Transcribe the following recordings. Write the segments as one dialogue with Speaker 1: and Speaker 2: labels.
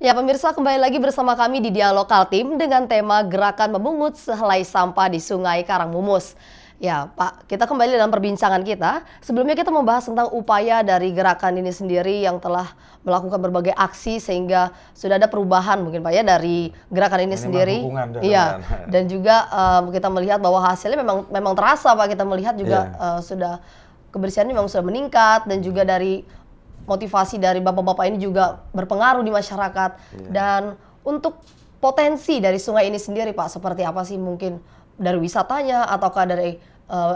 Speaker 1: Ya, pemirsa, kembali lagi bersama kami di Dialog Kaltim dengan tema gerakan memungut sehelai sampah di Sungai Karangmumus. Ya, Pak, kita kembali dalam perbincangan kita. Sebelumnya kita membahas tentang upaya dari gerakan ini sendiri yang telah melakukan berbagai aksi sehingga sudah ada perubahan mungkin Pak ya dari gerakan ini
Speaker 2: Minimal
Speaker 1: sendiri.
Speaker 2: dukungan
Speaker 1: Iya,
Speaker 2: kan.
Speaker 1: dan juga kita melihat bahwa hasilnya memang terasa Pak. Kita melihat juga sudah kebersihannya memang sudah meningkat dan juga dari motivasi dari bapak-bapak ini juga berpengaruh di masyarakat. Dan untuk potensi dari sungai ini sendiri Pak, seperti apa sih, mungkin dari wisatanya ataukah dari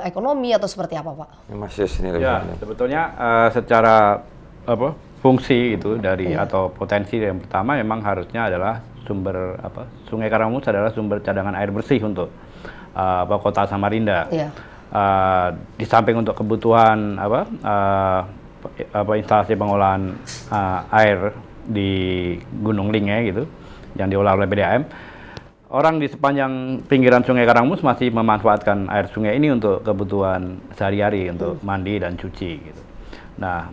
Speaker 1: ekonomi atau seperti apa Pak?
Speaker 2: Mas Yus ini
Speaker 3: Ya, sebetulnya secara fungsi itu dari atau potensi yang pertama memang harusnya adalah sumber Sungai Karangmumus adalah sumber cadangan air bersih untuk kota Samarinda. Di samping untuk kebutuhan instalasi pengolahan air di Gunung Linge gitu yang diolah oleh PDAM, orang di sepanjang pinggiran Sungai Karangmumus masih memanfaatkan air sungai ini untuk kebutuhan sehari-hari untuk mandi dan cuci gitu. Nah,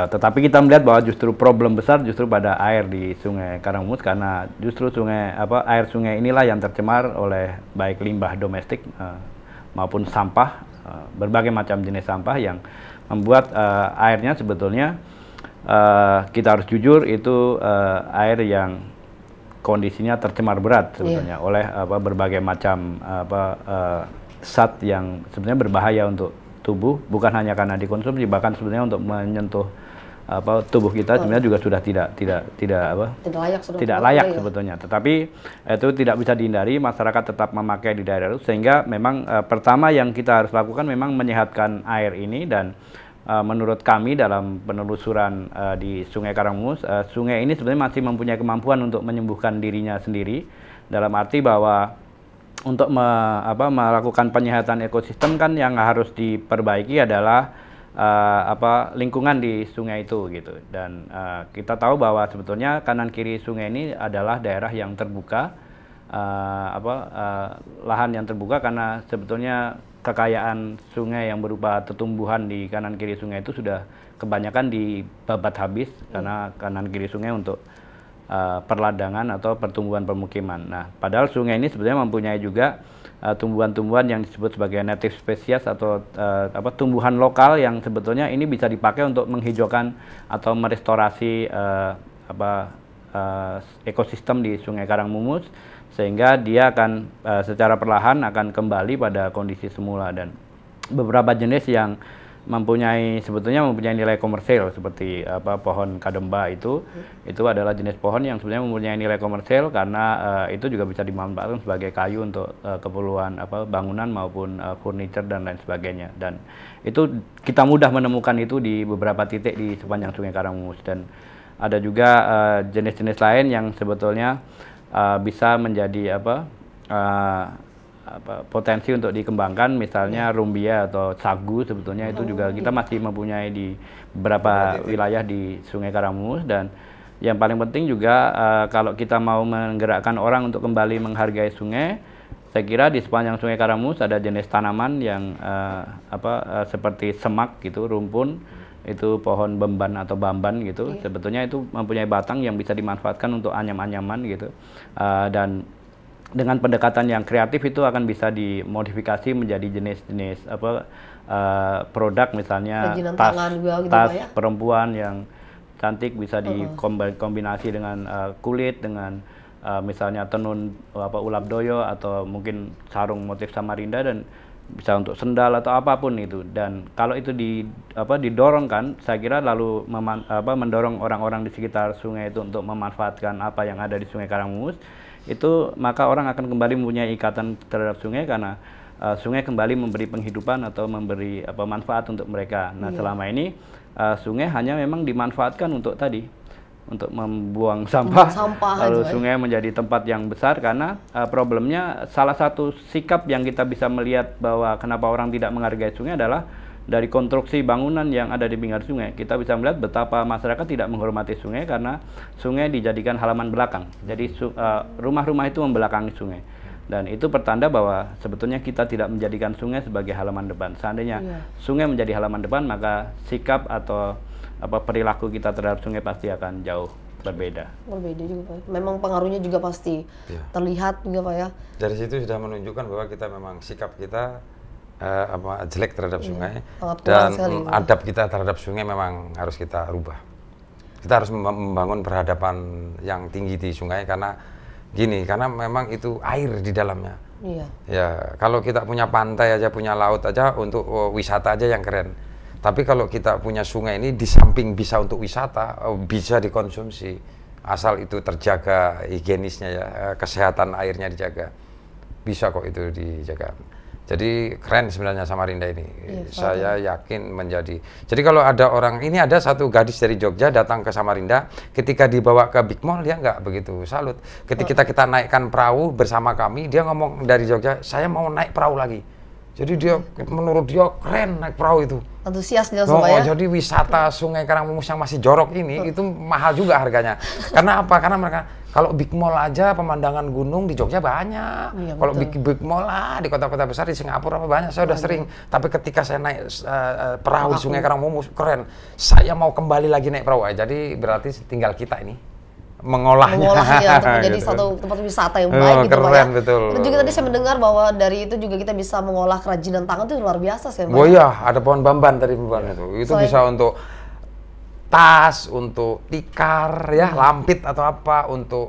Speaker 3: tetapi kita melihat bahwa justru problem besar justru pada air di Sungai Karangmumus, karena justru air sungai inilah yang tercemar oleh baik limbah domestik maupun sampah, berbagai macam jenis sampah yang membuat airnya sebetulnya kita harus jujur itu air yang kondisinya tercemar berat sebetulnya oleh berbagai macam zat yang sebenarnya berbahaya untuk tubuh, bukan hanya karena dikonsumsi, bahkan sebenarnya untuk menyentuh tubuh kita sebenarnya juga sudah tidak layak sebetulnya. Tetapi itu tidak bisa dihindari, masyarakat tetap memakai di daerah itu, sehingga memang pertama yang kita harus lakukan memang menyehatkan air ini. Dan menurut kami dalam penelusuran di Sungai Karangmumus, sungai ini sebenarnya masih mempunyai kemampuan untuk menyembuhkan dirinya sendiri, dalam arti bahwa untuk melakukan penyehatan ekosistem kan yang harus diperbaiki adalah lingkungan di sungai itu gitu. Dan kita tahu bahwa sebetulnya kanan kiri sungai ini adalah daerah yang terbuka, lahan yang terbuka, karena sebetulnya kekayaan sungai yang berupa tumbuhan di kanan kiri sungai itu sudah kebanyakan dibabat habis karena kanan kiri sungai untuk perladangan atau pertumbuhan permukiman. Nah, padahal sungai ini sebenarnya mempunyai juga tumbuhan-tumbuhan yang disebut sebagai native species atau tumbuhan lokal yang sebetulnya ini bisa dipakai untuk menghijaukan atau merestorasi ekosistem di Sungai Karangmumus, sehingga dia akan secara perlahan akan kembali pada kondisi semula. Dan beberapa jenis yang sebetulnya mempunyai nilai komersial seperti pohon kademba itu adalah jenis pohon yang sebenarnya mempunyai nilai komersial karena itu juga bisa dimanfaatkan sebagai kayu untuk keperluan bangunan maupun furniture dan lain sebagainya. Dan itu kita mudah menemukan itu di beberapa titik di sepanjang Sungai Karangmumus. Dan ada juga jenis-jenis lain yang sebetulnya bisa menjadi potensi untuk dikembangkan, misalnya rumbia atau sagu. Sebetulnya itu juga kita masih mempunyai di beberapa wilayah di Sungai Karangmumus. Dan yang paling penting juga kalau kita mau menggerakkan orang untuk kembali menghargai sungai, saya kira di sepanjang Sungai Karangmumus ada jenis tanaman yang seperti semak gitu, rumpun, itu pohon bemban atau bamban gitu. Sebetulnya itu mempunyai batang yang bisa dimanfaatkan untuk anyam-anyaman gitu. Dan dengan pendekatan yang kreatif itu akan bisa dimodifikasi menjadi jenis-jenis produk, misalnya tas perempuan yang cantik bisa dikombinasi dengan kulit, dengan misalnya tenun ulap doyo atau mungkin sarung motif Samarinda, dan bisa untuk sendal atau apapun itu. Dan kalau itu didorongkan, saya kira lalu mendorong orang-orang di sekitar sungai itu untuk memanfaatkan apa yang ada di Sungai Karangmumus, itu maka orang akan kembali mempunyai ikatan terhadap sungai, karena sungai kembali memberi penghidupan atau memberi manfaat untuk mereka. Nah, selama ini sungai hanya memang dimanfaatkan untuk untuk membuang sampah, lalu sungai menjadi tempat yang besar. Karena problemnya, salah satu sikap yang kita bisa melihat bahwa kenapa orang tidak menghargai sungai adalah dari konstruksi bangunan yang ada di pinggir sungai. Kita bisa melihat betapa masyarakat tidak menghormati sungai karena sungai dijadikan halaman belakang. Jadi rumah-rumah itu membelakangi sungai. Dan itu pertanda bahwa sebetulnya kita tidak menjadikan sungai sebagai halaman depan. Seandainya sungai menjadi halaman depan, maka sikap atau perilaku kita terhadap sungai pasti akan jauh berbeda.
Speaker 1: Berbeda juga Pak. Memang pengaruhnya juga pasti terlihat juga Pak ya.
Speaker 2: Dari situ sudah menunjukkan bahwa kita memang sikap kita jelek terhadap sungai dan adab kita terhadap sungai memang harus kita rubah. Kita harus membangun peradaban yang tinggi di sungai karena memang itu air di dalamnya.
Speaker 1: Iya.
Speaker 2: Ya, kalau kita punya pantai aja, punya laut aja untuk wisata aja yang keren. Tapi kalau kita punya sungai ini di samping bisa untuk wisata, bisa dikonsumsi asal itu terjaga higienisnya ya, kesehatan airnya dijaga. Bisa kok itu dijaga. Jadi keren sebenarnya Samarinda ini. Iya, saya yakin menjadi. Jadi kalau ada orang, ini ada satu gadis dari Jogja datang ke Samarinda, ketika dibawa ke Big Mall dia nggak begitu salut. Ketika kita naikkan perahu bersama kami, dia ngomong dari Jogja, saya mau naik perahu lagi. Jadi dia, menurut dia keren naik perahu itu.
Speaker 1: Antusias dia supaya.
Speaker 2: Jadi wisata Sungai Karangmumus yang masih jorok ini itu mahal juga harganya. Karena apa? Karena mereka kalau Big Mall aja pemandangan gunung di Jogja banyak. Iya, kalau Big Mall lah di kota-kota besar di Singapura apa banyak. Saya udah sering. Tapi ketika saya naik perahu di Sungai Karangmumus keren. Saya mau kembali lagi naik perahu. Jadi berarti tinggal kita ini mengolahnya
Speaker 1: untuk menjadi gitu. Satu tempat wisata yang baik gitu Pak ya.
Speaker 2: Betul.
Speaker 1: Dan juga tadi saya mendengar bahwa dari itu juga kita bisa mengolah kerajinan tangan itu luar biasa sih Pak.
Speaker 2: Oh iya, ada pohon bamban tadi itu. Itu bisa untuk tas, untuk tikar ya, lampit atau apa, untuk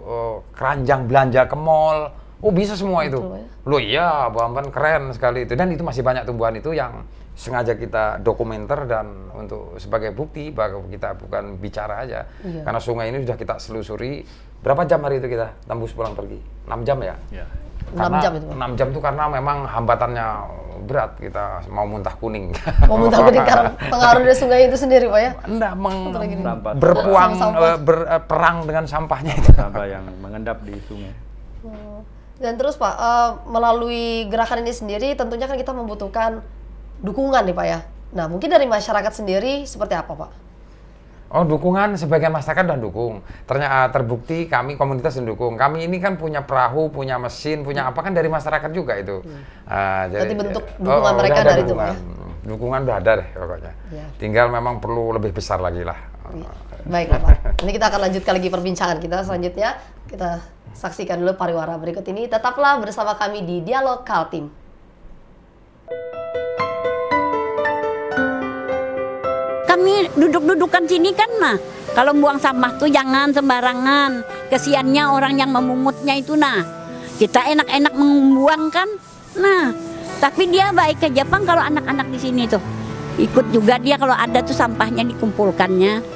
Speaker 2: keranjang belanja ke mall. Oh bisa semua itu. Loh iya, bamban keren sekali itu. Dan itu masih banyak tumbuhan itu yang sengaja kita dokumenter dan untuk sebagai bukti bahwa kita bukan bicara aja. Iya. Karena sungai ini sudah kita selusuri. Berapa jam hari itu kita tembus pulang pergi? 6 jam ya? Iya.
Speaker 1: 6 jam itu.
Speaker 2: 6 jam itu karena memang hambatannya berat, kita mau muntah kuning.
Speaker 1: Mau muntah kuning karena pengaruh dari sungai itu sendiri Pak ya?
Speaker 2: Enggak, berperang dengan sampahnya itu.
Speaker 3: Sampah yang mengendap di sungai.
Speaker 1: Dan terus Pak, melalui gerakan ini sendiri tentunya kan kita membutuhkan dukungan nih Pak ya. Nah mungkin dari masyarakat sendiri seperti apa Pak?
Speaker 2: Oh dukungan, sebagian masyarakat udah dukung. Ternyata terbukti kami komunitas mendukung. Kami ini kan punya perahu, punya mesin, punya apa kan dari masyarakat juga itu.
Speaker 1: Jadi bentuk dukungan mereka dari itu Pak ya?
Speaker 2: Dukungan udah ada deh pokoknya. Ya. Tinggal memang perlu lebih besar lagi lah.
Speaker 1: Baiklah Pak. Ini kita akan lanjutkan lagi perbincangan kita selanjutnya. Kita saksikan dulu pariwara berikut ini. Tetaplah bersama kami di Dialog Kaltim.
Speaker 4: Kami duduk-dudukan sini kan mah. Kalau buang sampah tuh jangan sembarangan. Kesiannya orang yang memungutnya itu nah. Kita enak-enak membuang kan. Nah, tapi dia baik ke Jepang kalau anak-anak di sini tuh. Ikut juga dia kalau ada tuh sampahnya dikumpulkannya.